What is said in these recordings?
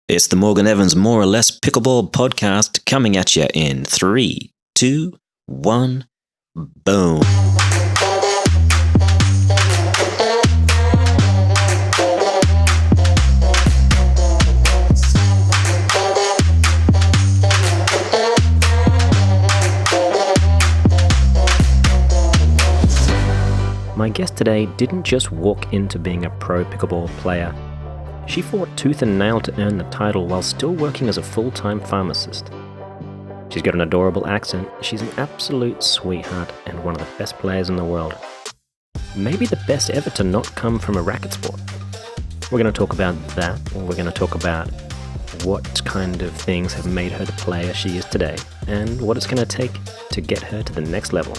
It's the Morgan Evans More or Less Pickleball podcast coming at you in 3, 2, 1, boom. My guest today didn't just walk into being a pro pickleball player. She fought tooth and nail to earn the title while still working as a full-time pharmacist. She's got an adorable accent, she's an absolute sweetheart and one of the best players in the world. Maybe the best ever to not come from a racket sport. We're going to talk about that, or we're going to talk about what kind of things have made her the player she is today, and what it's going to take to get her to the next level.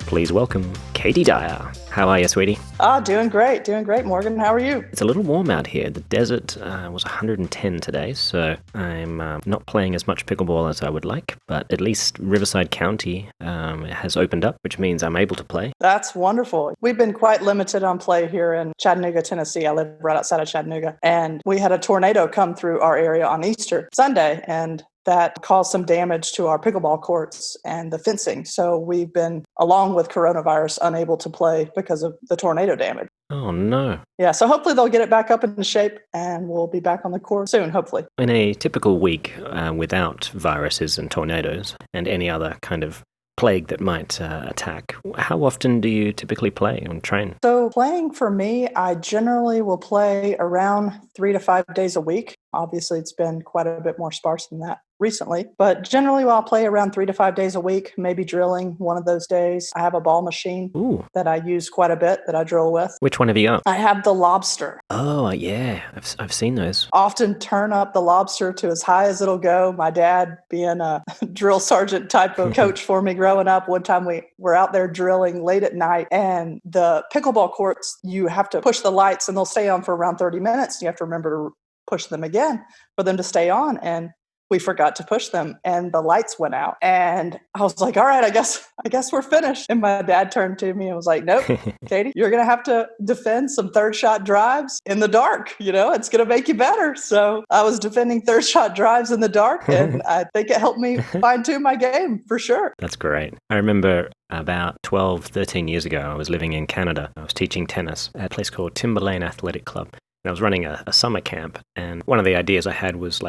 Please welcome Katie Dyer. How are you, sweetie? Doing great, Morgan. How are you? It's a little warm out here. The desert was 110 today, so I'm not playing as much pickleball as I would like, but at least Riverside County has opened up, which means I'm able to play. That's wonderful. We've been quite limited on play here in Chattanooga, Tennessee. I live right outside of Chattanooga, and we had a tornado come through our area on Easter Sunday, and that caused some damage to our pickleball courts and the fencing. So we've been, along with coronavirus, unable to play because of the tornado damage. Oh, no. Yeah, so hopefully they'll get it back up in shape and we'll be back on the court soon, hopefully. In a typical week without viruses and tornadoes and any other kind of plague that might attack, how often do you typically play and train? So playing for me, I generally will play around 3 to 5 days a week. Obviously, it's been quite a bit more sparse than that recently, but generally I'll play around 3 to 5 days a week, maybe drilling one of those days. I have a ball machine that I use quite a bit that I drill with. Which one have you got? I have the Lobster. Oh, yeah. I've seen those. Often turn up the Lobster to as high as it'll go. My dad, being a drill sergeant type of coach for me growing up, one time we were out there drilling late at night, and the pickleball courts, you have to push the lights and they'll stay on for around 30 minutes. You have to remember to push them again for them to stay on. And we forgot to push them and the lights went out. And I was like, all right, I guess we're finished. And my dad turned to me and was like, nope, Katie, you're going to have to defend some third shot drives in the dark. You know, it's going to make you better. So I was defending third shot drives in the dark, and I think it helped me fine tune my game for sure. That's great. I remember about 12, 13 years ago, I was living in Canada. I was teaching tennis at a place called Timberlane Athletic Club. And I was running a summer camp. And one of the ideas I had was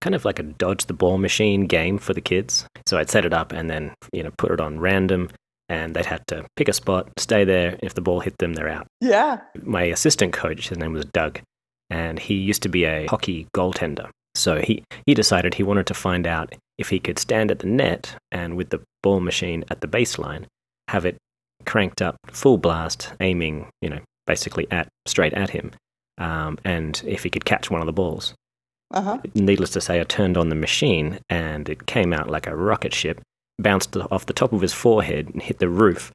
kind of like a dodge the ball machine game for the kids. So I'd set it up and then, put it on random, and they'd have to pick a spot, stay there. If the ball hit them, they're out. Yeah. My assistant coach, his name was Doug, and he used to be a hockey goaltender. So he decided he wanted to find out if he could stand at the net and with the ball machine at the baseline, have it cranked up full blast, aiming, basically straight at him, and if he could catch one of the balls. Needless to say, I turned on the machine and it came out like a rocket ship, bounced off the top of his forehead and hit the roof,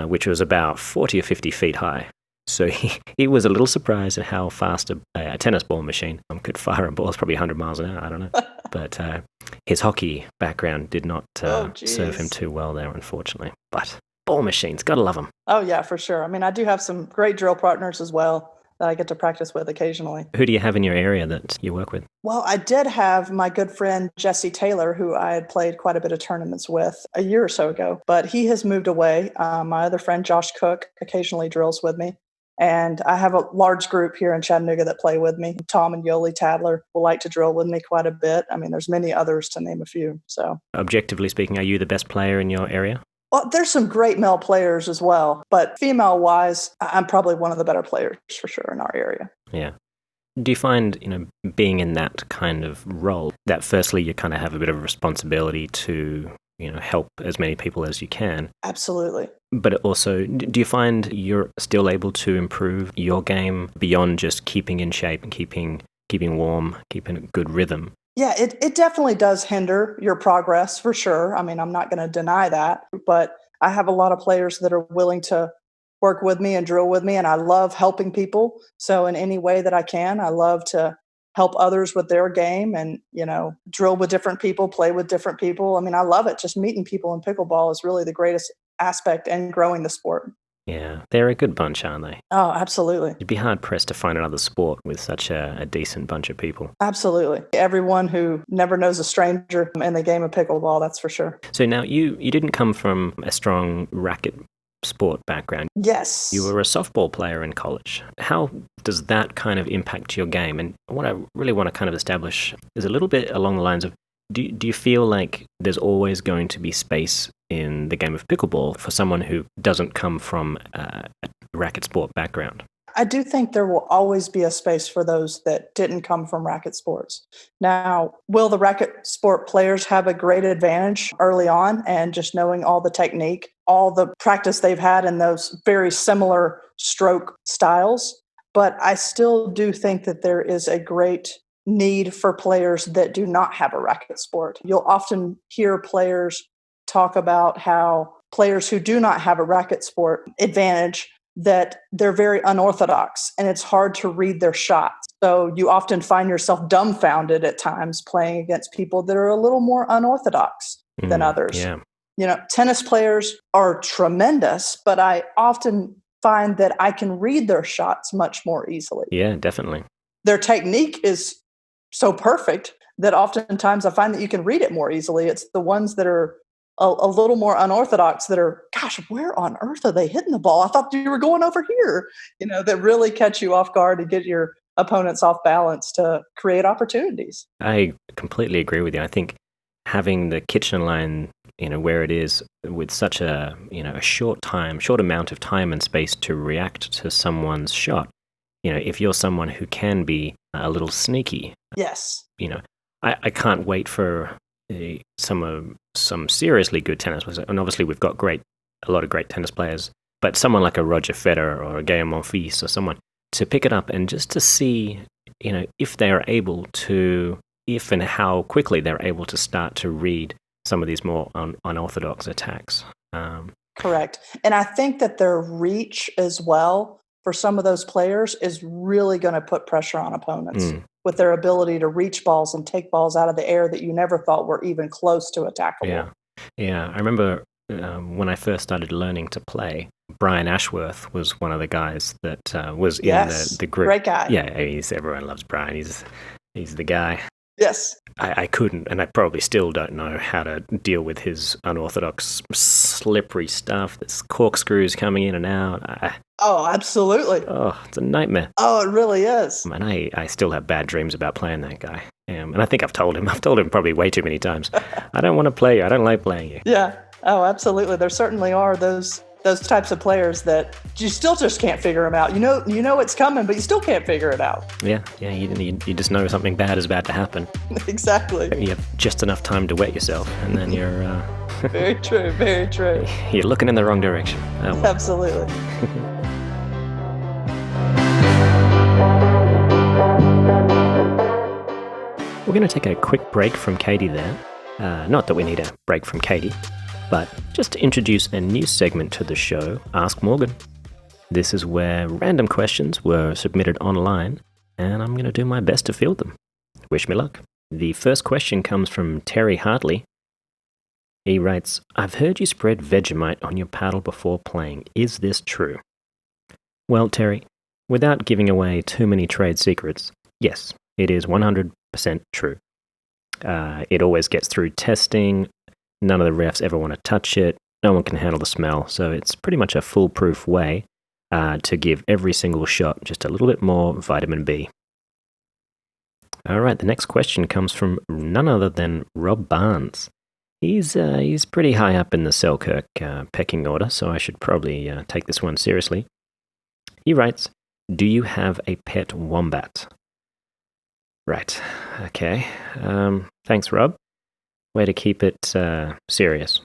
which was about 40 or 50 feet high. So he was a little surprised at how fast a tennis ball machine could fire a ball. It's probably 100 miles an hour, I don't know. But his hockey background did not serve him too well there, unfortunately. But ball machines, gotta love them. Oh, yeah, for sure. I mean, I do have some great drill partners as well that I get to practice with occasionally. Who do you have in your area that you work with? Well, I did have my good friend Jesse Taylor, who I had played quite a bit of tournaments with a year or so ago, but he has moved away. My other friend Josh Cook occasionally drills with me. And I have a large group here in Chattanooga that play with me. Tom and Yoli Tadler will like to drill with me quite a bit. I mean, there's many others to name a few. So, objectively speaking, are you the best player in your area? Well, there's some great male players as well, but female-wise, I'm probably one of the better players for sure in our area. Yeah. Do you find, being in that kind of role, that firstly you kind of have a bit of a responsibility to, help as many people as you can? Absolutely. But also, do you find you're still able to improve your game beyond just keeping in shape and keeping warm, keeping a good rhythm? Yeah, it definitely does hinder your progress for sure. I mean, I'm not going to deny that, but I have a lot of players that are willing to work with me and drill with me, and I love helping people. So in any way that I can, I love to help others with their game and, drill with different people, play with different people. I mean, I love it. Just meeting people in pickleball is really the greatest aspect and growing the sport. Yeah, they're a good bunch, aren't they? Oh, absolutely. You'd be hard-pressed to find another sport with such a decent bunch of people. Absolutely. Everyone who never knows a stranger in the game of pickleball, that's for sure. So now you didn't come from a strong racket sport background. Yes. You were a softball player in college. How does that kind of impact your game? And what I really want to kind of establish is a little bit along the lines of, do you feel like there's always going to be space in the game of pickleball for someone who doesn't come from a racket sport background? I do think there will always be a space for those that didn't come from racket sports. Now, will the racket sport players have a great advantage early on and just knowing all the technique, all the practice they've had in those very similar stroke styles? But I still do think that there is a great need for players that do not have a racket sport. You'll often hear players talk about how players who do not have a racket sport advantage, that they're very unorthodox and it's hard to read their shots. So you often find yourself dumbfounded at times playing against people that are a little more unorthodox than others. Yeah. You know, tennis players are tremendous, but I often find that I can read their shots much more easily. Yeah, definitely. Their technique is so perfect that oftentimes I find that you can read it more easily. It's the ones that are a little more unorthodox that are, gosh, where on earth are they hitting the ball? I thought you were going over here, that really catch you off guard and get your opponents off balance to create opportunities. I completely agree with you. I think having the kitchen line, where it is with such a short amount of time and space to react to someone's shot, if you're someone who can be a little sneaky, yes, I can't wait for some seriously good tennis players, and obviously we've got a lot of great tennis players, but someone like a Roger Federer or a Gaël Monfils or someone to pick it up and just to see, if they are able to, if and how quickly they're able to start to read some of these more unorthodox attacks. Correct. And I think that their reach as well for some of those players is really going to put pressure on opponents with their ability to reach balls and take balls out of the air that you never thought were even close to attackable. Yeah. I remember when I first started learning to play, Brian Ashworth was one of the guys that was in the group. Great guy. Yeah, everyone loves Brian. He's the guy. Yes. I couldn't, and I probably still don't know how to deal with his unorthodox, slippery stuff. There's corkscrews coming in and out. Oh, absolutely. Oh, it's a nightmare. Oh, it really is. And I still have bad dreams about playing that guy. And I think I've told him probably way too many times, I don't want to play you. I don't like playing you. Yeah. Oh, absolutely. There certainly are those types of players that you still just can't figure them out. You know it's coming, but you still can't figure it out. Yeah. You just know something bad is about to happen. Exactly. You have just enough time to wet yourself, and then you're... Very true, very true. You're looking in the wrong direction. Oh, well. Absolutely. We're going to take a quick break from Katie there. Not that we need a break from Katie, but just to introduce a new segment to the show, Ask Morgan. This is where random questions were submitted online, and I'm going to do my best to field them. Wish me luck. The first question comes from Terry Hartley. He writes, I've heard you spread Vegemite on your paddle before playing. Is this true? Well, Terry, without giving away too many trade secrets, yes, it is 100% true. It always gets through testing. None of the refs ever want to touch it. No one can handle the smell. So it's pretty much a foolproof way to give every single shot just a little bit more vitamin B. All right, the next question comes from none other than Rob Barnes. He's pretty high up in the Selkirk pecking order, so I should probably take this one seriously. He writes, do you have a pet wombat? Right, okay. Thanks, Rob. Way to keep it serious.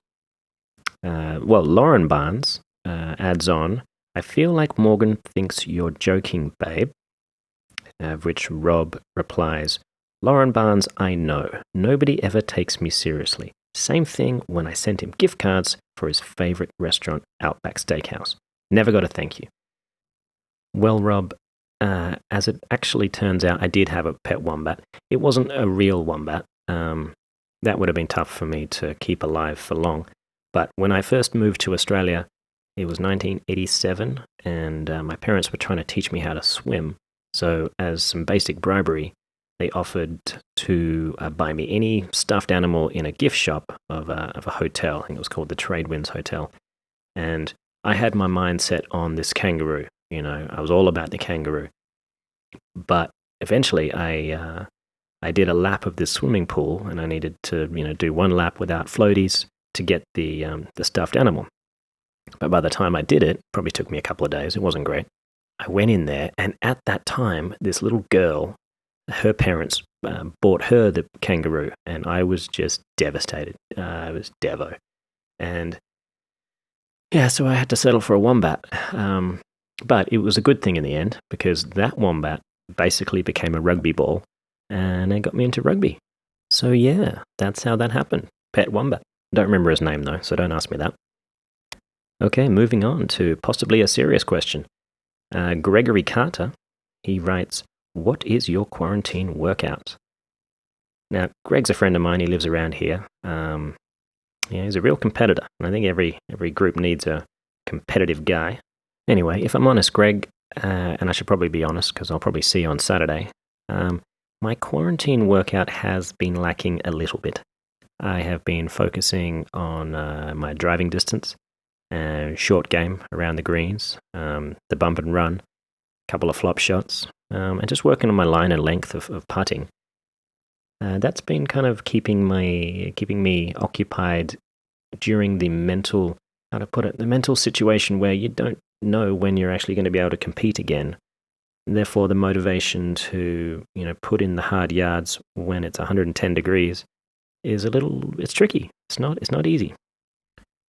Well, Lauren Barnes adds on, I feel like Morgan thinks you're joking, babe. Which Rob replies, Lauren Barnes, I know. Nobody ever takes me seriously. Same thing when I sent him gift cards for his favorite restaurant, Outback Steakhouse. Never got a thank you. Well, Rob, as it actually turns out, I did have a pet wombat. It wasn't a real wombat. That would have been tough for me to keep alive for long. But when I first moved to Australia, It was 1987, and my parents were trying to teach me how to swim. So as some basic bribery, they offered to buy me any stuffed animal in a gift shop of a hotel. I think it was called the Tradewinds Hotel. And I had my mind set on this kangaroo. I was all about the kangaroo. But eventually I did a lap of this swimming pool, and I needed to, do one lap without floaties to get the stuffed animal. But by the time I did it, probably took me a couple of days. It wasn't great. I went in there, and at that time, this little girl, her parents bought her the kangaroo, and I was just devastated. I was devo. And yeah, so I had to settle for a wombat. But it was a good thing in the end, because that wombat basically became a rugby ball, and it got me into rugby. So yeah, that's how that happened. Pet wombat. Don't remember his name though, so don't ask me that. Okay, moving on to possibly a serious question. Gregory Carter, he writes, "What is your quarantine workout?" Now, Greg's a friend of mine. He lives around here. He's a real competitor, and I think every group needs a competitive guy. Anyway, if I'm honest, Greg, and I should probably be honest because I'll probably see you on Saturday, my quarantine workout has been lacking a little bit. I have been focusing on my driving distance, short game around the greens, the bump and run, a couple of flop shots, and just working on my line and length of putting. That's been kind of keeping me occupied during the mental situation where you don't know when you're actually going to be able to compete again. And therefore, the motivation to put in the hard yards when it's 110 degrees is it's tricky. It's not easy.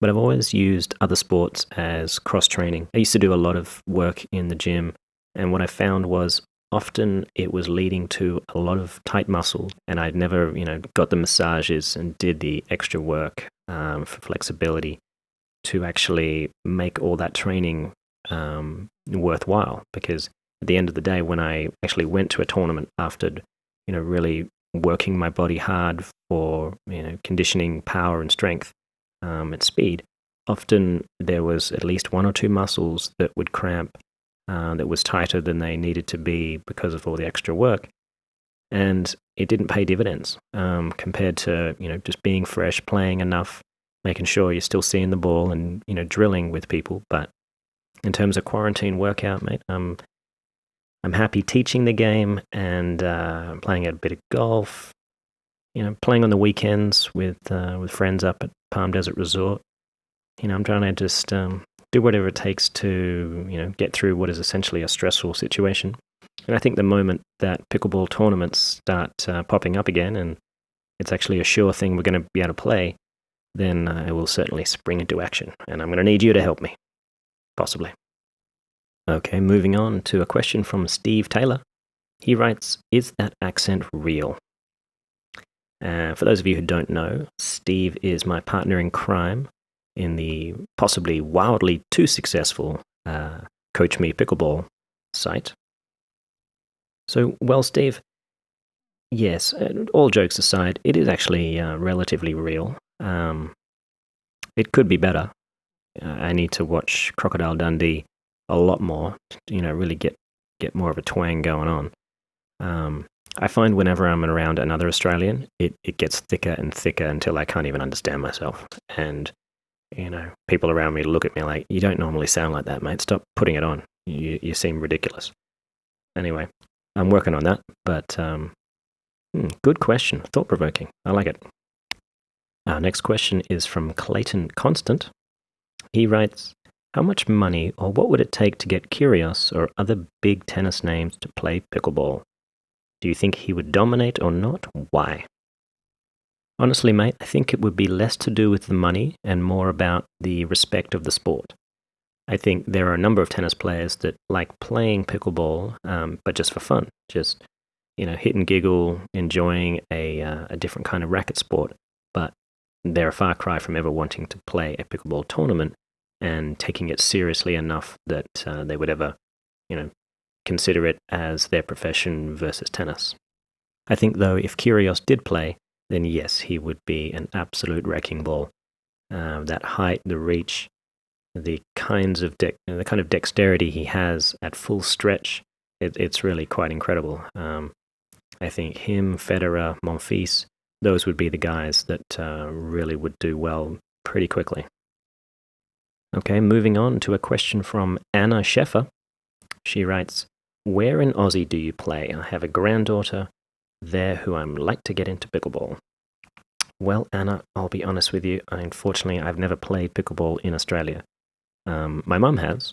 But I've always used other sports as cross-training. I used to do a lot of work in the gym, and what I found was often it was leading to a lot of tight muscle, and I'd never, got the massages and did the extra work for flexibility to actually make all that training worthwhile. Because at the end of the day, when I actually went to a tournament after, really working my body hard for, conditioning, power, and strength, at speed, often there was at least one or two muscles that would cramp, that was tighter than they needed to be because of all the extra work. And it didn't pay dividends compared to, just being fresh, playing enough, making sure you're still seeing the ball and, drilling with people. But in terms of quarantine workout, mate, I'm happy teaching the game and playing a bit of golf, playing on the weekends with friends up at Palm Desert Resort. I'm trying to just do whatever it takes to, get through what is essentially a stressful situation. And I think the moment that pickleball tournaments start popping up again, and it's actually a sure thing we're going to be able to play, then I will certainly spring into action. And I'm going to need you to help me. Possibly. Okay, moving on to a question from Steve Taylor. He writes, "Is that accent real?" For those of you who don't know, Steve is my partner in crime in the possibly wildly too successful Coach Me Pickleball site. So, well, Steve, yes, all jokes aside, it is actually relatively real. It could be better. I need to watch Crocodile Dundee a lot more to, really get more of a twang going on. I find whenever I'm around another Australian, it gets thicker and thicker until I can't even understand myself. And, people around me look at me like, "You don't normally sound like that, mate. Stop putting it on. You seem ridiculous." Anyway, I'm working on that, but good question. Thought-provoking. I like it. Our next question is from Clayton Constant. He writes, "How much money or what would it take to get Kyrgios or other big tennis names to play pickleball? Do you think he would dominate or not? Why?" Honestly, mate, I think it would be less to do with the money and more about the respect of the sport. I think there are a number of tennis players that like playing pickleball, but just for fun, just hit and giggle, enjoying a different kind of racket sport. But they're a far cry from ever wanting to play a pickleball tournament and taking it seriously enough that they would ever, consider it as their profession versus tennis. I think, though, if Kyrgios did play, then yes, he would be an absolute wrecking ball. That height, the reach, the kind of dexterity he has at full stretch, it's really quite incredible. I think him, Federer, Monfils, those would be the guys that really would do well pretty quickly. Okay, moving on to a question from Anna Sheffer. She writes, "Where in Aussie do you play? I have a granddaughter there who I'm like to get into pickleball." Well, Anna, I'll be honest with you. Unfortunately, I've never played pickleball in Australia. My mum has.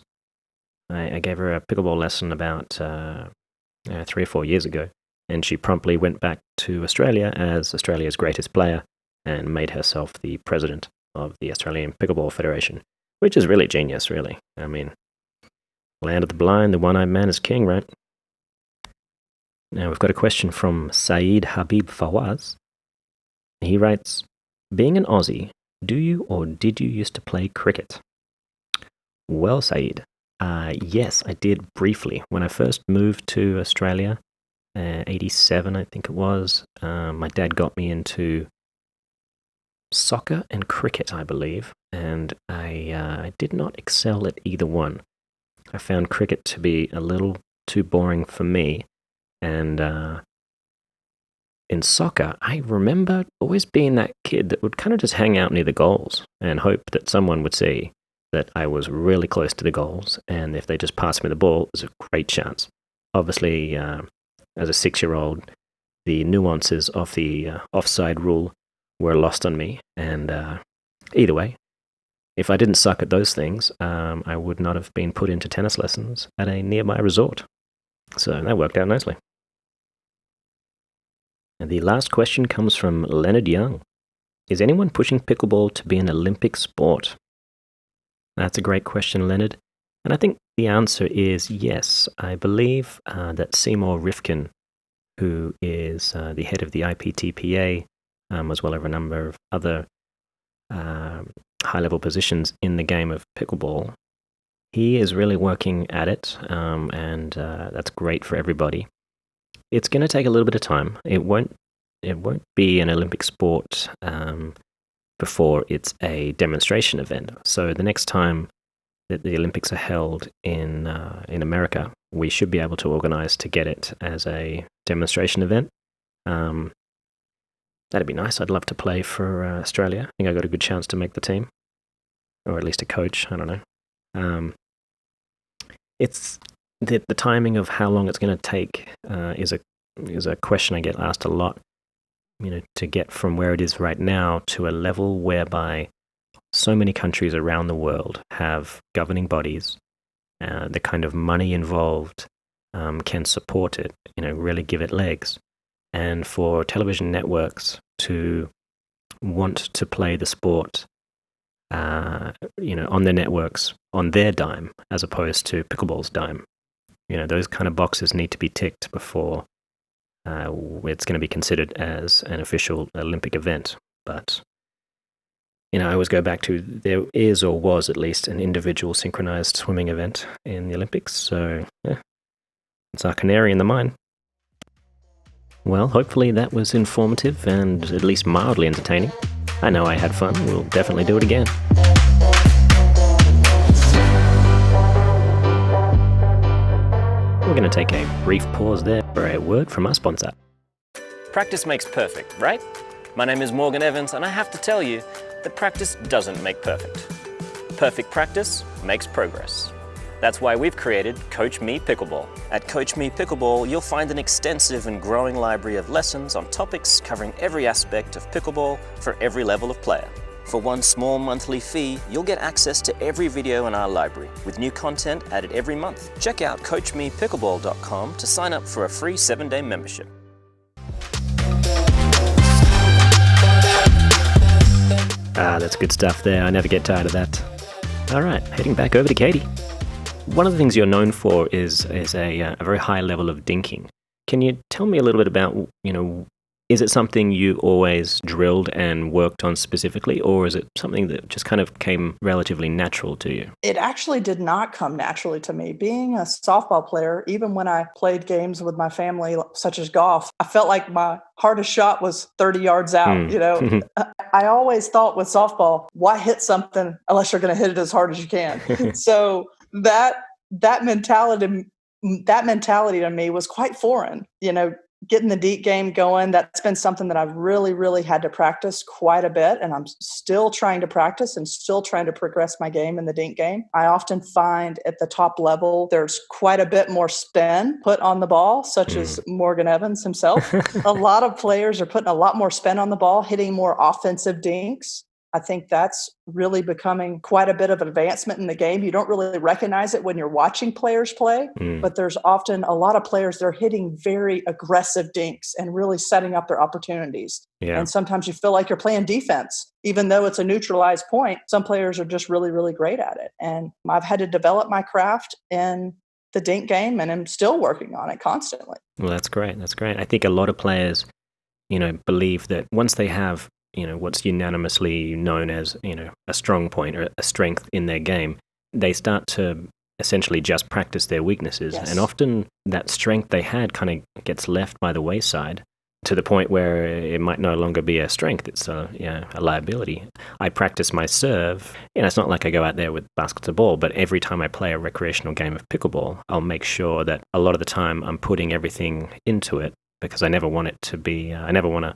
I gave her a pickleball lesson about 3 or 4 years ago, and she promptly went back to Australia as Australia's greatest player and made herself the president of the Australian Pickleball Federation, which is really genius, really. I mean, land of the blind, the one-eyed man is king, right? Now, we've got a question from Saeed Habib Fawaz. He writes, "Being an Aussie, do you or did you used to play cricket?" Well, Saeed, yes, I did briefly. When I first moved to Australia, 87, I think it was, my dad got me into soccer and cricket, I believe, and I did not excel at either one. I found cricket to be a little too boring for me, and in soccer, I remember always being that kid that would kind of just hang out near the goals and hope that someone would see that I was really close to the goals, and if they just passed me the ball, it was a great chance. Obviously, as a 6-year-old, the nuances of the offside rule were lost on me, and either way, if I didn't suck at those things, I would not have been put into tennis lessons at a nearby resort. So that worked out nicely. And the last question comes from Leonard Young. Is anyone pushing pickleball to be an Olympic sport? That's a great question, Leonard. And I think the answer is yes. I believe that Seymour Rifkin, who is the head of the IPTPA, as well as a number of other high-level positions in the game of pickleball, he is really working at it, and that's great for everybody. It's going to take a little bit of time. It won't be an Olympic sport before it's a demonstration event. So the next time that the Olympics are held in America, we should be able to organize to get it as a demonstration event. That'd be nice. I'd love to play for Australia. I think I got a good chance to make the team, or at least a coach. I don't know. It's the timing of how long it's going to take is a question I get asked a lot. To get from where it is right now to a level whereby so many countries around the world have governing bodies, the kind of money involved can support it, really give it legs. And for television networks to want to play the sport, on their networks, on their dime, as opposed to pickleball's dime. Those kind of boxes need to be ticked before it's going to be considered as an official Olympic event. But, I always go back to there is or was at least an individual synchronized swimming event in the Olympics. So, yeah, it's our canary in the mine. Well, hopefully that was informative and at least mildly entertaining. I know I had fun. We'll definitely do it again. We're going to take a brief pause there for a word from our sponsor. Practice makes perfect, right? My name is Morgan Evans, and I have to tell you that practice doesn't make perfect. Perfect practice makes progress. That's why we've created Coach Me Pickleball. At Coach Me Pickleball, you'll find an extensive and growing library of lessons on topics covering every aspect of pickleball for every level of player. For one small monthly fee, you'll get access to every video in our library, with new content added every month. Check out CoachMePickleball.com to sign up for a free 7-day membership. That's good stuff there. I never get tired of that. All right, heading back over to Katie. One of the things you're known for is a very high level of dinking. Can you tell me a little bit about, Is it something you always drilled and worked on specifically, or is it something that just kind of came relatively natural to you? It actually did not come naturally to me. Being a softball player, even when I played games with my family, such as golf, I felt like my hardest shot was 30 yards out. I always thought with softball, why hit something unless you're going to hit it as hard as you can? So that mentality to me was quite foreign. Getting the deep game going, that's been something that I've really, really had to practice quite a bit. And I'm still trying to practice and still trying to progress my game in the dink game. I often find at the top level, there's quite a bit more spin put on the ball, such as Morgan Evans himself. A lot of players are putting a lot more spin on the ball, hitting more offensive dinks. I think that's really becoming quite a bit of an advancement in the game. You don't really recognize it when you're watching players play, but there's often a lot of players that are hitting very aggressive dinks and really setting up their opportunities. Yeah. And sometimes you feel like you're playing defense. Even though it's a neutralized point, some players are just really, really great at it. And I've had to develop my craft in the dink game, and I'm still working on it constantly. Well, that's great. That's great. I think a lot of players, believe that once they have what's unanimously known as, a strong point or a strength in their game, they start to essentially just practice their weaknesses. Yes. And often that strength they had kind of gets left by the wayside to the point where it might no longer be a strength. It's a liability. I practice my serve. It's not like I go out there with baskets of ball, but every time I play a recreational game of pickleball, I'll make sure that a lot of the time I'm putting everything into it, because I never want it to be, I never want to,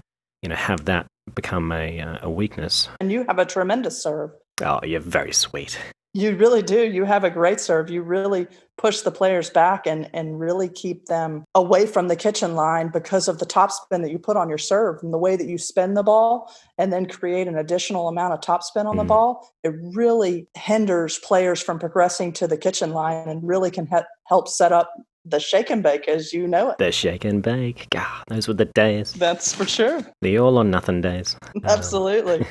have that become a weakness. And you have a tremendous serve. Oh, you're very sweet. You really do. You have a great serve. You really push the players back and really keep them away from the kitchen line because of the topspin that you put on your serve and the way that you spin the ball and then create an additional amount of topspin on the ball. It really hinders players from progressing to the kitchen line and really can help set up the shake and bake as you know it. The shake and bake. God, those were the days. That's for sure. The all or nothing days. Absolutely.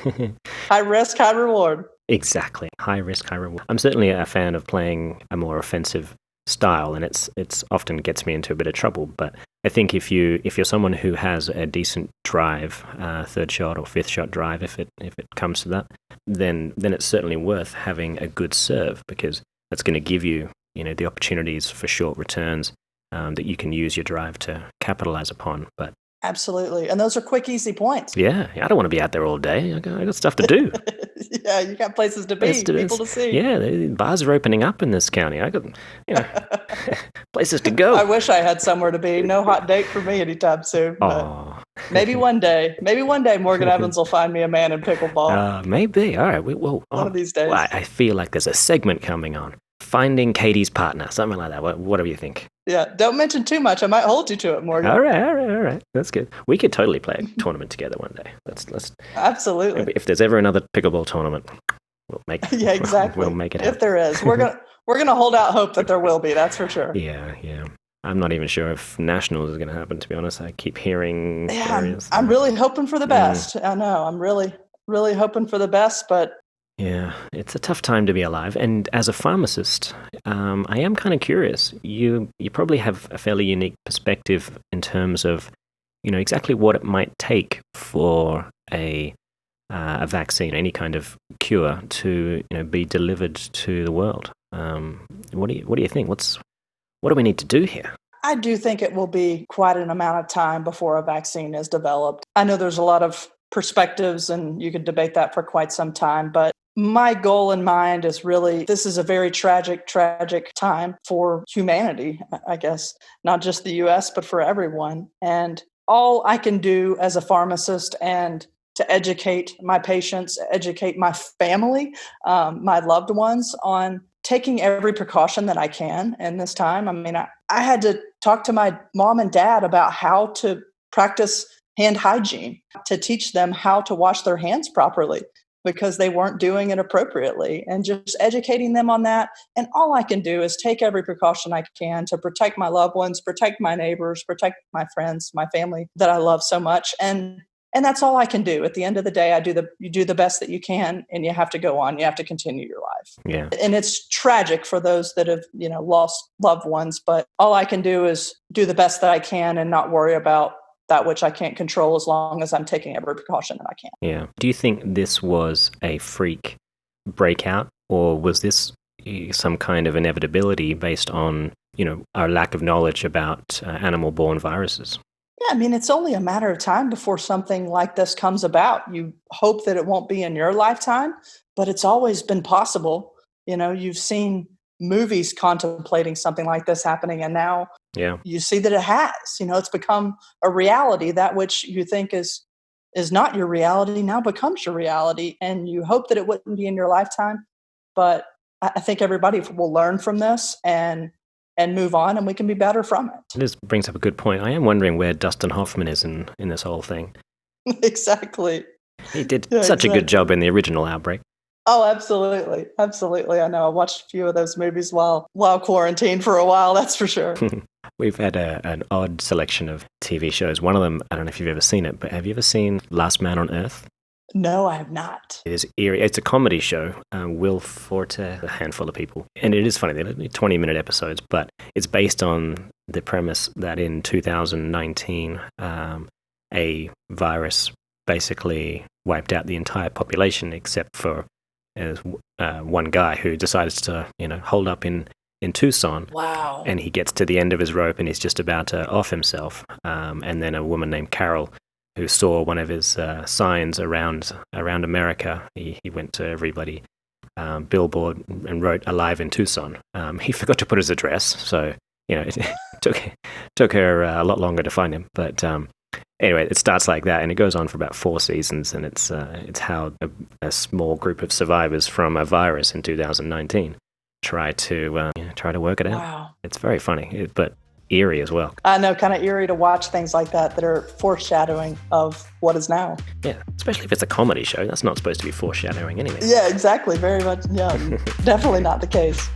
High risk, high reward. Exactly. High risk, high reward. I'm certainly a fan of playing a more offensive style, and it's often gets me into a bit of trouble. But I think if you're someone who has a decent drive, third shot or fifth shot drive, if it comes to that, then it's certainly worth having a good serve, because that's going to give you the opportunities for short returns that you can use your drive to capitalize upon. But absolutely. And those are quick, easy points. Yeah. I don't want to be out there all day. I got stuff to do. Yeah, you got places to be, people to see. Yeah, the bars are opening up in this county. I got places to go. I wish I had somewhere to be. No hot date for me anytime soon. But maybe one day. Maybe one day Morgan Evans will find me a man in pickleball. Maybe. All right. One of these days. Well, I feel like there's a segment coming on. Finding Katie's partner, something like that. Whatever you think. Yeah, don't mention too much. I might hold you to it, Morgan. All right. That's good. We could totally play a tournament together one day. Let's. Absolutely. If there's ever another pickleball tournament, we'll make. Yeah, exactly. We'll make it happen. If there is, we're gonna hold out hope that there will be. That's for sure. Yeah. I'm not even sure if nationals is going to happen. To be honest, I keep hearing. Yeah, I'm really hoping for the best. I know. I'm really, really hoping for the best, but. Yeah, it's a tough time to be alive. And as a pharmacist, I am kind of curious. You probably have a fairly unique perspective in terms of, exactly what it might take for a vaccine, any kind of cure, to be delivered to the world. What do you think? What do we need to do here? I do think it will be quite an amount of time before a vaccine is developed. I know there's a lot of perspectives, and you could debate that for quite some time, but my goal in mind is really, this is a very tragic time for humanity, I guess, not just the US, but for everyone. And all I can do as a pharmacist and to educate my patients, educate my family, my loved ones on taking every precaution that I can in this time. I mean, I had to talk to my mom and dad about how to practice hand hygiene, to teach them how to wash their hands properly, because they weren't doing it appropriately, and just educating them on that. And all I can do is take every precaution I can to protect my loved ones, protect my neighbors, protect my friends, my family that I love so much. And that's all I can do. At the end of the day, you do the best that you can, and you have to go on. You have to continue your life. Yeah. And it's tragic for those that have, lost loved ones, but all I can do is do the best that I can and not worry about that which I can't control as long as I'm taking every precaution that I can. Yeah. Do you think this was a freak breakout, or was this some kind of inevitability based on, our lack of knowledge about animal-borne viruses? Yeah, I mean, it's only a matter of time before something like this comes about. You hope that it won't be in your lifetime, but it's always been possible. You've seen movies contemplating something like this happening, and now you see that it has. It's become a reality. That which you think is not your reality now becomes your reality, and you hope that it wouldn't be in your lifetime. But I think everybody will learn from this and move on, and we can be better from it. This brings up a good point. I am wondering where Dustin Hoffman is in this whole thing. Exactly. He did such a good job in the original Outbreak. Oh, absolutely. Absolutely. I know. I watched a few of those movies while quarantined for a while, that's for sure. We've had an odd selection of TV shows. One of them, I don't know if you've ever seen it, but have you ever seen Last Man on Earth? No, I have not. It is eerie. It's a comedy show. Will Forte, a handful of people. And it is funny. They're 20-minute episodes, but it's based on the premise that in 2019, a virus basically wiped out the entire population except for one guy who decides to, hold up in Tucson. Wow. And he gets to the end of his rope and he's just about to off himself. And then a woman named Carol, who saw one of his signs around America. He went to everybody billboard and wrote "Alive in Tucson." He forgot to put his address, so it took her a lot longer to find him. But anyway, it starts like that, and it goes on for about 4 seasons, and it's how a small group of survivors from a virus in 2019 try to work it out. Wow. It's very funny, but eerie as well. I know, kind of eerie to watch things like that are foreshadowing of what is now. Yeah, especially if it's a comedy show. That's not supposed to be foreshadowing anyway. Yeah, exactly. Very much. Yeah, definitely not the case.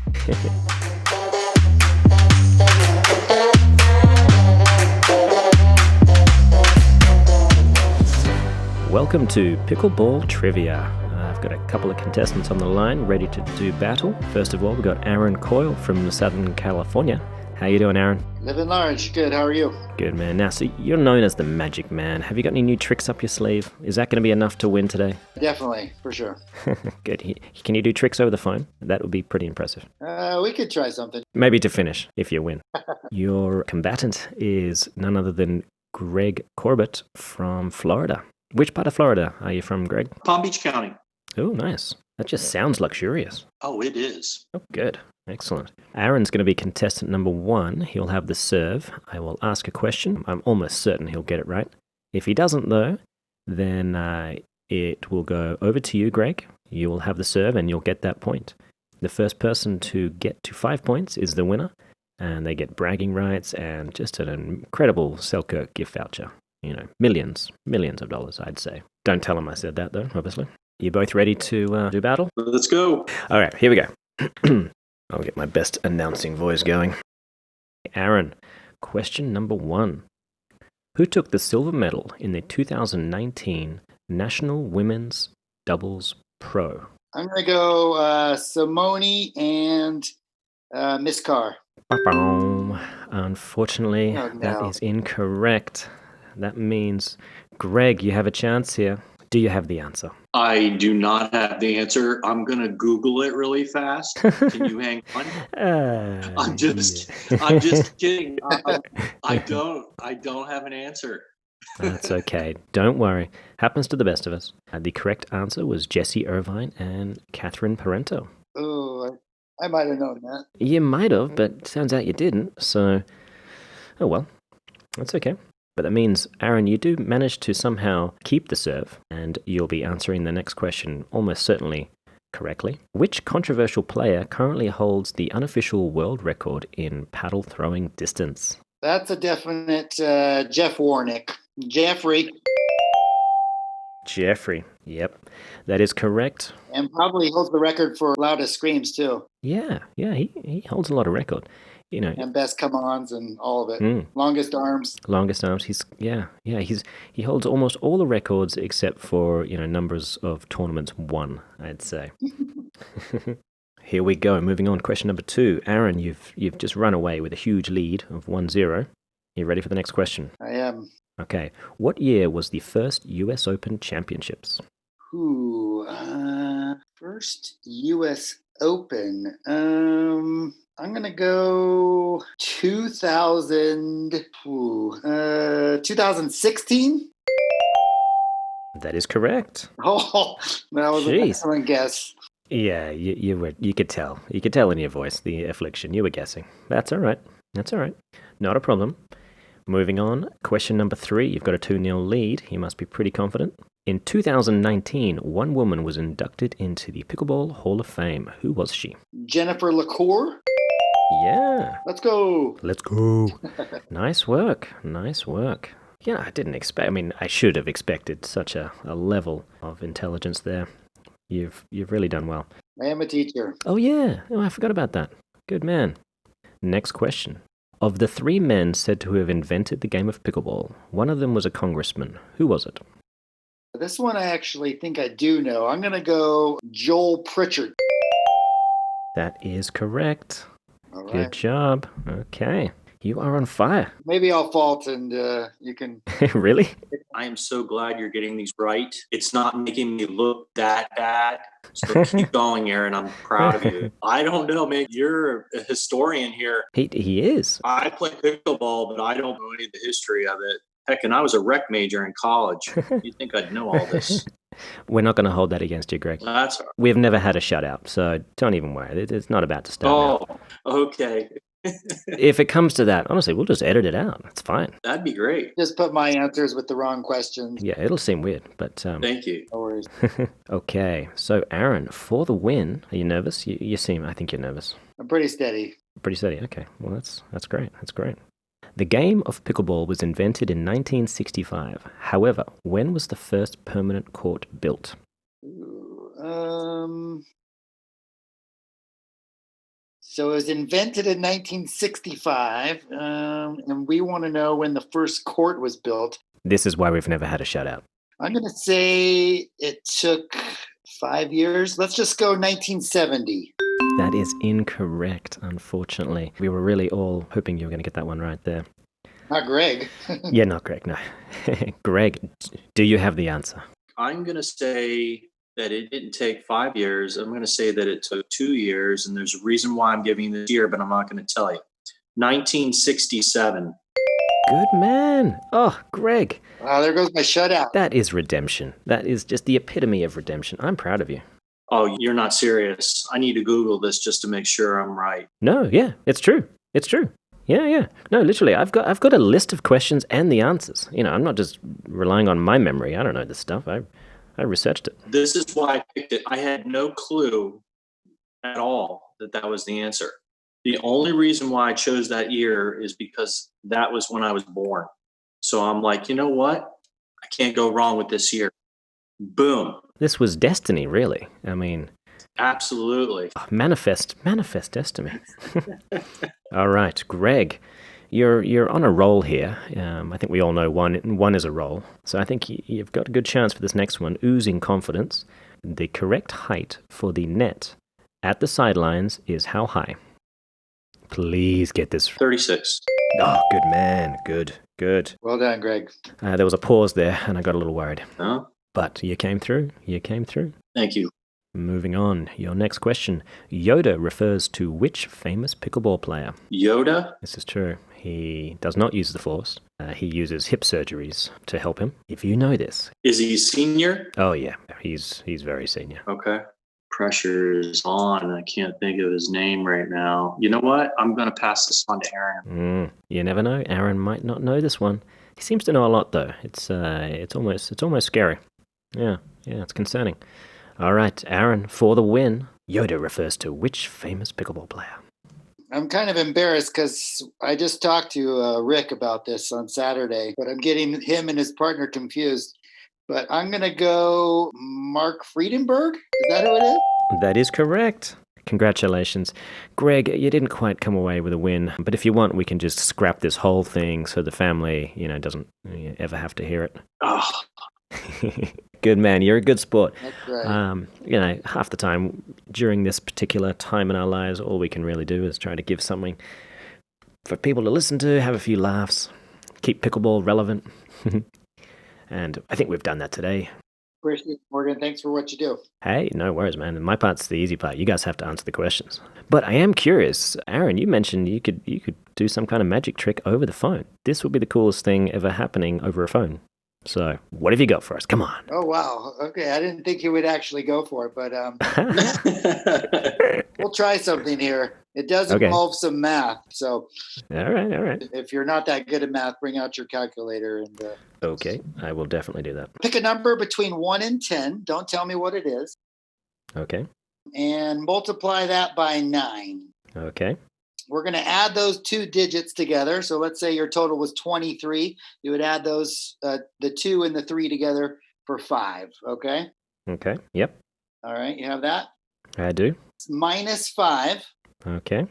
Welcome to Pickleball Trivia. I've got a couple of contestants on the line ready to do battle. First of all, we've got Aaron Coyle from Southern California. How you doing, Aaron? Living large. Good. How are you? Good, man. Now, so you're known as the Magic Man. Have you got any new tricks up your sleeve? Is that going to be enough to win today? Definitely, for sure. Good. Can you do tricks over the phone? That would be pretty impressive. We could try something. Maybe to finish, if you win. Your combatant is none other than Greg Corbitt from Florida. Which part of Florida are you from, Greg? Palm Beach County. Oh, nice. That just sounds luxurious. Oh, it is. Oh, good. Excellent. Aaron's going to be contestant number 1. He'll have the serve. I will ask a question. I'm almost certain he'll get it right. If he doesn't, though, then it will go over to you, Greg. You will have the serve and you'll get that point. The first person to get to 5 points is the winner, and they get bragging rights and just an incredible Selkirk gift voucher. Millions of dollars, I'd say. Don't tell him I said that, though, obviously. You both ready to do battle? Let's go. All right, here we go. I'll get my best announcing voice going. Aaron, question number 1. Who took the silver medal in the 2019 National Women's Doubles Pro? I'm going to go Simone and Miss Carr. Unfortunately, that is incorrect. That means, Greg, you have a chance here. Do you have the answer? I do not have the answer. I'm going to Google it really fast. Can you hang on? I'm just kidding. I don't have an answer. That's okay. Don't worry. Happens to the best of us. The correct answer was Jessie Irvine and Catherine Parento. Oh, I might have known that. You might have, but turns out you didn't. So, oh well. That's okay. But that means, Aaron, you do manage to somehow keep the serve, and you'll be answering the next question almost certainly correctly. Which controversial player currently holds the unofficial world record in paddle throwing distance? That's a definite Jeff Warnick. Jeffrey, yep. That is correct. And probably holds the record for loudest screams, too. Yeah, he holds a lot of record. And best come-ons and all of it. Longest arms. He holds almost all the records except for, numbers of tournaments won, I'd say. Here we go. Moving on. Question number 2. Aaron, you've just run away with a huge lead of 1-0. You ready for the next question? I am. Okay. What year was the first US Open Championships? First U.S. Open. I'm gonna go 2016. That is correct. Oh, that was an excellent guess. Yeah, you could tell. You could tell in your voice the affliction. You were guessing. That's all right. That's all right. Not a problem. Moving on. Question number 3. You've got a 2-0 lead. You must be pretty confident. In 2019, one woman was inducted into the Pickleball Hall of Fame. Who was she? Jennifer LaCour. Yeah. Let's go. Let's go. Nice work. Nice work. Yeah, I didn't expect. I mean, I should have expected such a level of intelligence there. You've really done well. I am a teacher. Oh yeah. Oh, I forgot about that. Good man. Next question. Of the 3 men said to have invented the game of pickleball, one of them was a congressman. Who was it? This one I actually think I do know. I'm going to go Joel Pritchard. That is correct. All right. Good job. Okay. You are on fire. Maybe I'll fault and you can... Really? I am so glad you're getting these right. It's not making me look that bad. So keep going, Aaron. I'm proud of you. I don't know, man. You're a historian here. He is. I play pickleball, but I don't know any of the history of it. Heck, and I was a rec major in college. You'd think I'd know all this. We're not going to hold that against you, Greg. That's all right. We've never had a shutout, so don't even worry. It's not about to start. Oh, okay. If it comes to that, honestly, we'll just edit it out. It's fine. That'd be great. Just put my answers with the wrong questions. Yeah, it'll seem weird, but... Thank you. No worries. Okay, so Aaron, for the win, are you nervous? You seem, I think you're nervous. I'm pretty steady. Pretty steady, okay. Well, that's great. That's great. The game of pickleball was invented in 1965. However, when was the first permanent court built? So it was invented in 1965, and we want to know when the first court was built. This is why we've never had a shutout. I'm going to say it took 5 years. Let's just go 1970. That is incorrect, unfortunately. We were really all hoping you were going to get that one right there. Not Greg. Yeah, not Greg, no. Greg, do you have the answer? I'm going to say that it didn't take 5 years. I'm going to say that it took 2 years, and there's a reason why I'm giving this year, but I'm not going to tell you. 1967. Good man. Oh, Greg. Wow, there goes my shutout. That is redemption. That is just the epitome of redemption. I'm proud of you. Oh, you're not serious. I need to Google this just to make sure I'm right. No, yeah, it's true. It's true. Yeah. No, literally, I've got a list of questions and the answers. You know, I'm not just relying on my memory. I don't know this stuff. I researched it. This is why I picked it. I had no clue at all that was the answer. The only reason why I chose that year is because that was when I was born. So I'm like, you know what? I can't go wrong with this year. Boom. This was destiny, really. I mean... Absolutely. Manifest destiny. All right, Greg, you're on a roll here. I think we all know one is a roll. So I think you've got a good chance for this next one. Oozing confidence. The correct height for the net at the sidelines is how high? Please get this. 36. Oh, good man. Good. Well done, Greg. There was a pause there, and I got a little worried. Huh? But you came through. Thank you. Moving on. Your next question. Yoda refers to which famous pickleball player? Yoda? This is true. He does not use the Force. He uses hip surgeries to help him. If you know this. Is he senior? Oh, yeah. He's very senior. Okay. Pressure is on. I can't think of his name right now. You know what? I'm going to pass this on to Aaron. You never know. Aaron might not know this one. He seems to know a lot, though. It's almost scary. Yeah, it's concerning. All right, Aaron, for the win. Yoda refers to which famous pickleball player? I'm kind of embarrassed because I just talked to Rick about this on Saturday, but I'm getting him and his partner confused. But I'm going to go Mark Friedenberg. Is that who it is? That is correct. Congratulations. Greg, you didn't quite come away with a win, but if you want, we can just scrap this whole thing so the family, doesn't ever have to hear it. Oh. Good man. You're a good sport. That's right. Half the time during this particular time in our lives, all we can really do is try to give something for people to listen to, have a few laughs, keep pickleball relevant. And I think we've done that today. Appreciate it, Morgan. Thanks for what you do. Hey, no worries, man. My part's the easy part. You guys have to answer the questions. But I am curious, Aaron, you mentioned you could do some kind of magic trick over the phone. This would be the coolest thing ever happening over a phone. So what have you got for us? Come on. Oh, wow. Okay. I didn't think you would actually go for it, but we'll try something here. It does involve some math. So all right. If you're not that good at math, bring out your calculator. And okay, I will definitely do that. Pick a number between 1 and 10. Don't tell me what it is. Okay. And multiply that by 9. Okay. We're going to add those 2 digits together. So let's say your total was 23. You would add those, the 2 and the 3 together for 5. Okay. Okay. Yep. All right. You have that? I do. It's minus 5. Okay.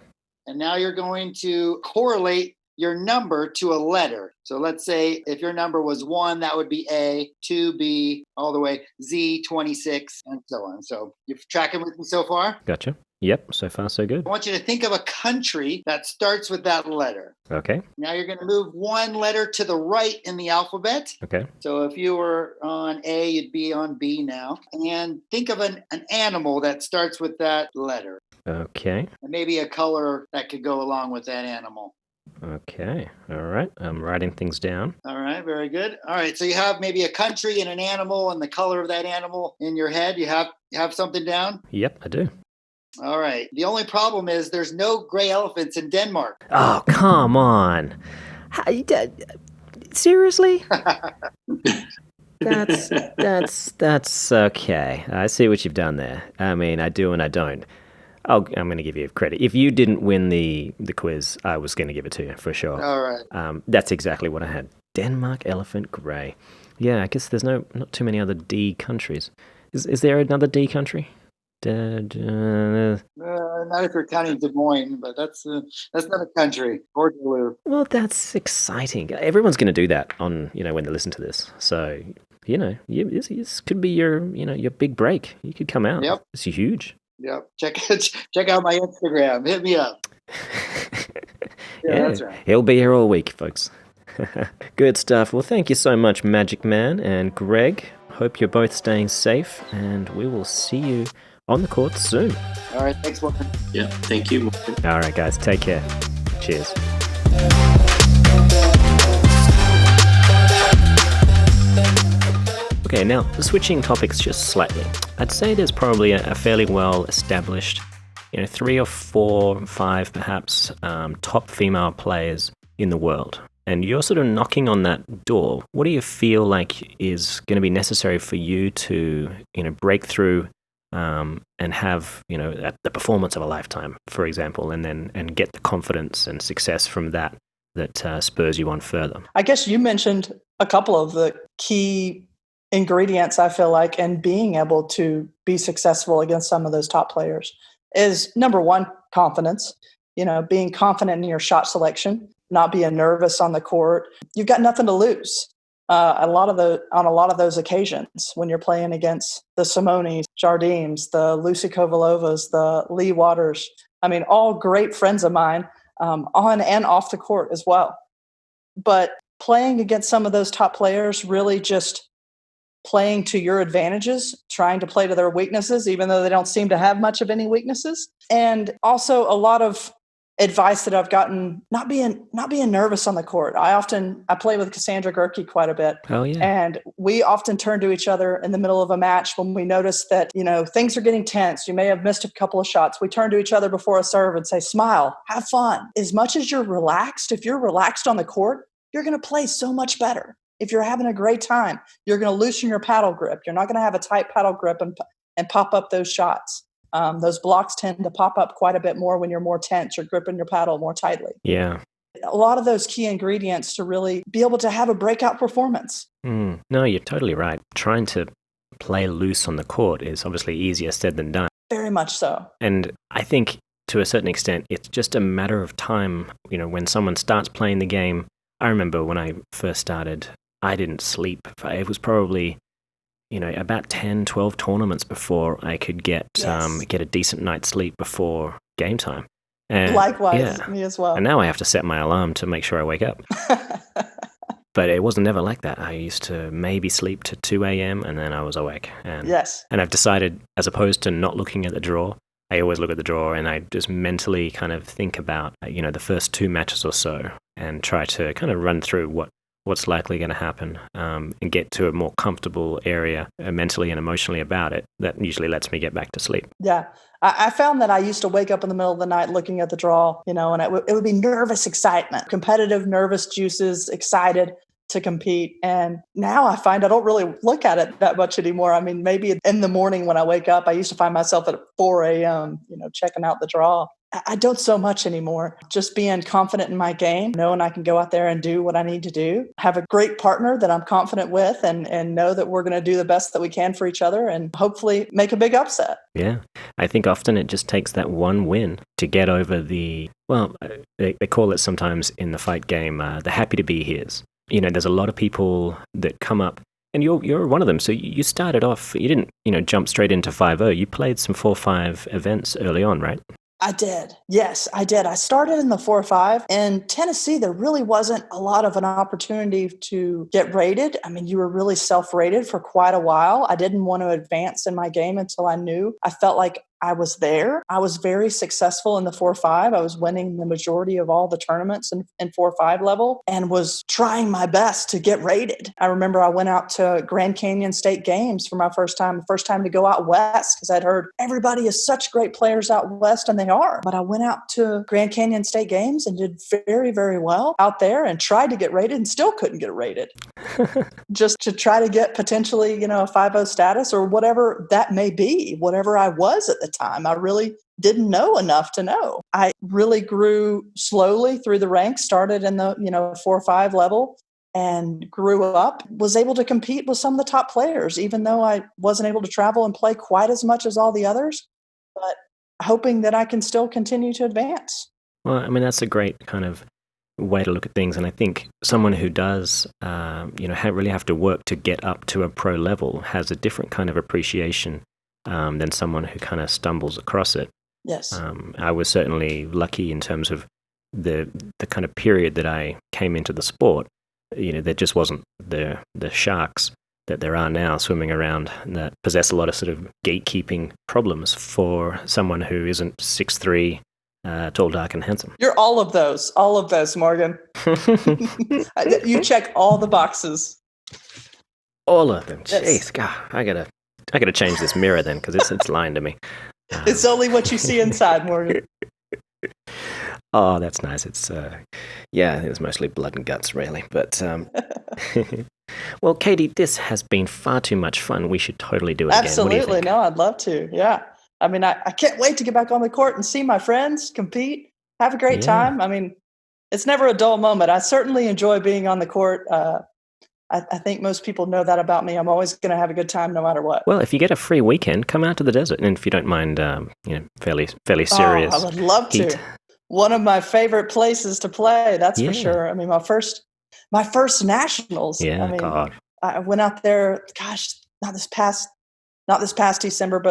And now you're going to correlate your number to a letter. So let's say if your number was 1, that would be A, 2, B, all the way Z, 26, and so on. So you're tracking with me so far? Gotcha. Yep. So far, so good. I want you to think of a country that starts with that letter. Okay. Now you're going to move 1 letter to the right in the alphabet. Okay. So if you were on A, you'd be on B now. And think of an animal that starts with that letter. Okay. And maybe a color that could go along with that animal. Okay. All right. I'm writing things down. All right. Very good. All right. So you have maybe a country and an animal and the color of that animal in your head. You have something down? Yep, I do. All right. The only problem is there's no gray elephants in Denmark. Oh, come on. Seriously? That's okay. I see what you've done there. I mean, I do and I don't. I'm going to give you credit. If you didn't win the quiz, I was going to give it to you for sure. All right. That's exactly what I had. Denmark, elephant, grey. Yeah, I guess there's not too many other D countries. Is there another D country? Not if you're counting Des Moines, but that's not a country. Or Duluth. Well, that's exciting. Everyone's going to do that on when they listen to this. So this could be your big break. You could come out. Yep. It's huge. Yep. Check out my Instagram. Hit me up. Yeah, that's right. He'll be here all week, folks. Good stuff. Well, thank you so much, Magic Man and Greg. Hope you're both staying safe, and we will see you on the court soon. All right. Thanks, Morgan. Yeah. Thank you. All right, guys. Take care. Cheers. Okay, now switching topics just slightly. I'd say there's probably a fairly well established, 3 or 4 or 5 perhaps top female players in the world. And you're sort of knocking on that door. What do you feel like is going to be necessary for you to, break through and have, the performance of a lifetime, for example, and get the confidence and success from that spurs you on further? I guess you mentioned a couple of the key ingredients, I feel like, in being able to be successful against some of those top players is, number one, confidence. Being confident in your shot selection, not being nervous on the court. You've got nothing to lose. On a lot of those occasions when you're playing against the Simones, Jardimes, the Lucy Kovalovas, the Lee Waters. I mean, all great friends of mine on and off the court as well. But playing against some of those top players, really just playing to your advantages, trying to play to their weaknesses, even though they don't seem to have much of any weaknesses. And also a lot of advice that I've gotten, not being nervous on the court. I play with Cassandra Gerke quite a bit. Oh, yeah. And we often turn to each other in the middle of a match when we notice that, things are getting tense. You may have missed a couple of shots. We turn to each other before a serve and say, smile, have fun. As much as you're relaxed, if you're relaxed on the court, you're going to play so much better. If you're having a great time, you're going to loosen your paddle grip. You're not going to have a tight paddle grip and pop up those shots. Those blocks tend to pop up quite a bit more when you're more tense. You're gripping your paddle more tightly. Yeah. A lot of those key ingredients to really be able to have a breakout performance. No, you're totally right. Trying to play loose on the court is obviously easier said than done. Very much so. And I think to a certain extent, it's just a matter of time. When someone starts playing the game, I remember when I first started, I didn't sleep. It was probably, about 10, 12 tournaments before I could get a decent night's sleep before game time. And likewise, me as well. And now I have to set my alarm to make sure I wake up. But it wasn't never like that. I used to maybe sleep to 2 a.m. and then I was awake. And, Yes. And I've decided, as opposed to not looking at the draw, I always look at the draw and I just mentally kind of think about, the first 2 matches or so and try to kind of run through what's likely going to happen and get to a more comfortable area mentally and emotionally about it. That usually lets me get back to sleep. Yeah. I found that I used to wake up in the middle of the night looking at the draw, and it would be nervous excitement, competitive nervous juices, excited to compete. And now I find I don't really look at it that much anymore. I mean, maybe in the morning when I wake up, I used to find myself at 4 a.m., checking out the draw. I don't so much anymore. Just being confident in my game, knowing I can go out there and do what I need to do, have a great partner that I'm confident with and know that we're going to do the best that we can for each other and hopefully make a big upset. Yeah. I think often it just takes that one win to get over they call it sometimes in the fight game, the happy to be here's. There's a lot of people that come up, and you're one of them. So you started off, you didn't, jump straight into 5-0. You played some 4-5 events early on, right? I did. Yes, I did. I started in the 4-5. In Tennessee, there really wasn't a lot of an opportunity to get rated. I mean, you were really self-rated for quite a while. I didn't want to advance in my game until I knew I felt like I was there. I was very successful in the 4-5. I was winning the majority of all the tournaments in 4-5 level and was trying my best to get rated. I remember I went out to Grand Canyon State Games for my first time to go out west because I'd heard everybody is such great players out west, and they are. But I went out to Grand Canyon State Games and did very, very well out there and tried to get rated and still couldn't get rated. Just to try to get potentially, a 5-0 status or whatever that may be, whatever I was at the time. I really didn't know enough to know. I really grew slowly through the ranks, started in the 4-5 level and grew up, was able to compete with some of the top players, even though I wasn't able to travel and play quite as much as all the others, but hoping that I can still continue to advance. Well, I mean, that's a great kind of way to look at things. And I think someone who does, really have to work to get up to a pro level has a different kind of appreciation than someone who kind of stumbles across it. Yes. I was certainly lucky in terms of the kind of period that I came into the sport. There just wasn't the sharks that there are now swimming around that possess a lot of sort of gatekeeping problems for someone who isn't 6'3", tall, dark, and handsome. You're all of those, Morgan. You check all the boxes. All of them. Yes. Jeez, God, I gotta change this mirror then because it's lying to me. It's only what you see inside, Morgan. Oh, that's nice. It's it's mostly blood and guts, really. But well, Katie, this has been far too much fun. We should totally do it again. Absolutely, no, I'd love to. Yeah, I mean, I can't wait to get back on the court and see my friends compete, have a great time. I mean, it's never a dull moment. I certainly enjoy being on the court. I think most people know that about me. I'm always going to have a good time no matter what. Well, if you get a free weekend, come out to the desert, and if you don't mind, fairly serious. I would love heat. to. One of my favorite places to play. That's for sure. I mean, my first nationals. Yeah, I mean, God. I went out there. Gosh, not this past December,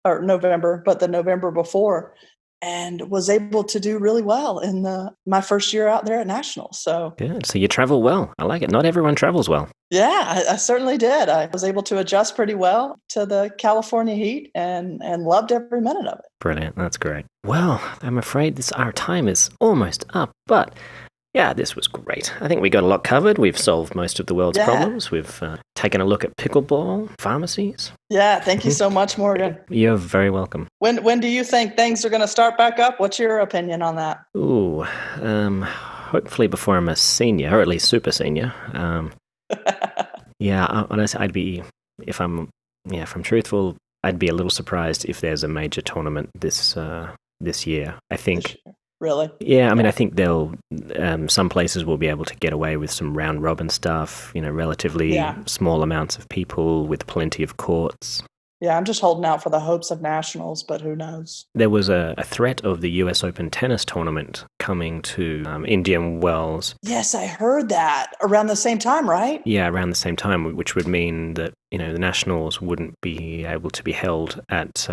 or November, but the November before, and was able to do really well in my first year out there at nationals. So good. So you travel well. I like it. Not everyone travels well. Yeah, I certainly did. I was able to adjust pretty well to the California heat and loved every minute of it. Brilliant. That's great. Well, I'm afraid our time is almost up, but yeah, this was great. I think we got a lot covered. We've solved most of the world's problems. We've taken a look at pickleball, pharmacies. Yeah, thank you so much, Morgan. You're very welcome. When do you think things are going to start back up? What's your opinion on that? Ooh, hopefully before I'm a senior, or at least super senior. Yeah, honestly, I'd be, if I'm truthful, I'd be a little surprised if there's a major tournament this year. I think. Really? Yeah, I mean, I think they'll. Some places will be able to get away with some round robin stuff. Relatively small amounts of people with plenty of courts. Yeah, I'm just holding out for the hopes of nationals, but who knows? There was a threat of the U.S. Open tennis tournament coming to Indian Wells. Yes, I heard that around the same time, right? Yeah, around the same time, which would mean that the nationals wouldn't be able to be held at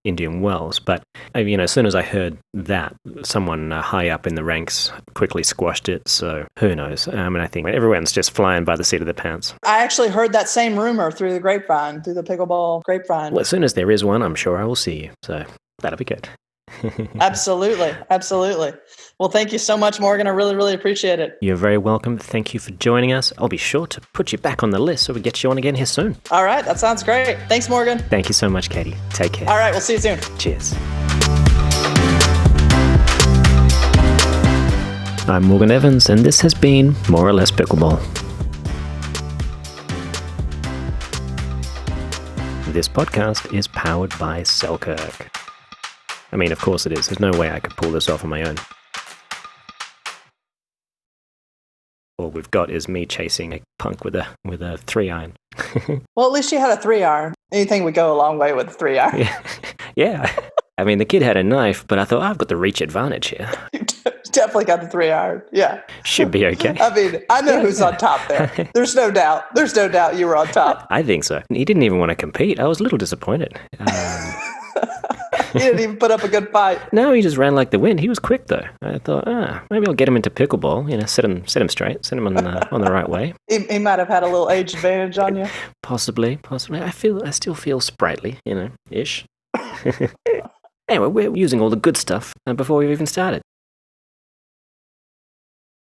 Indian Wells. But, as soon as I heard that, someone high up in the ranks quickly squashed it. So who knows? And I think everyone's just flying by the seat of their pants. I actually heard that same rumor through the grapevine, through the pickleball grapevine. Well, as soon as there is one, I'm sure I will see you. So that'll be good. Absolutely. Absolutely. Well, thank you so much, Morgan. I really, really appreciate it. You're very welcome. Thank you for joining us. I'll be sure to put you back on the list so we get you on again here soon. All right. That sounds great. Thanks, Morgan. Thank you so much, Katie. Take care. All right. We'll see you soon. Cheers. I'm Morgan Evans, and this has been More or Less Pickleball. This podcast is powered by Selkirk. I mean, of course it is. There's no way I could pull this off on my own. All we've got is me chasing a punk with a 3-iron. Well, at least you had a 3-iron. Anything would go a long way with a 3-iron. Yeah. I mean, the kid had a knife, but I thought, I've got the reach advantage here. Definitely got the 3-iron. Yeah. Should be okay. I mean, I know who's on top there. There's no doubt. There's no doubt you were on top. I think so. He didn't even want to compete. I was a little disappointed. He didn't even put up a good fight. No, he just ran like the wind. He was quick, though. I thought, maybe I'll get him into pickleball. Set him straight, set him on the right way. He might have had a little age advantage on you. Possibly. I still feel sprightly, ish. Anyway, we're using all the good stuff before we've even started.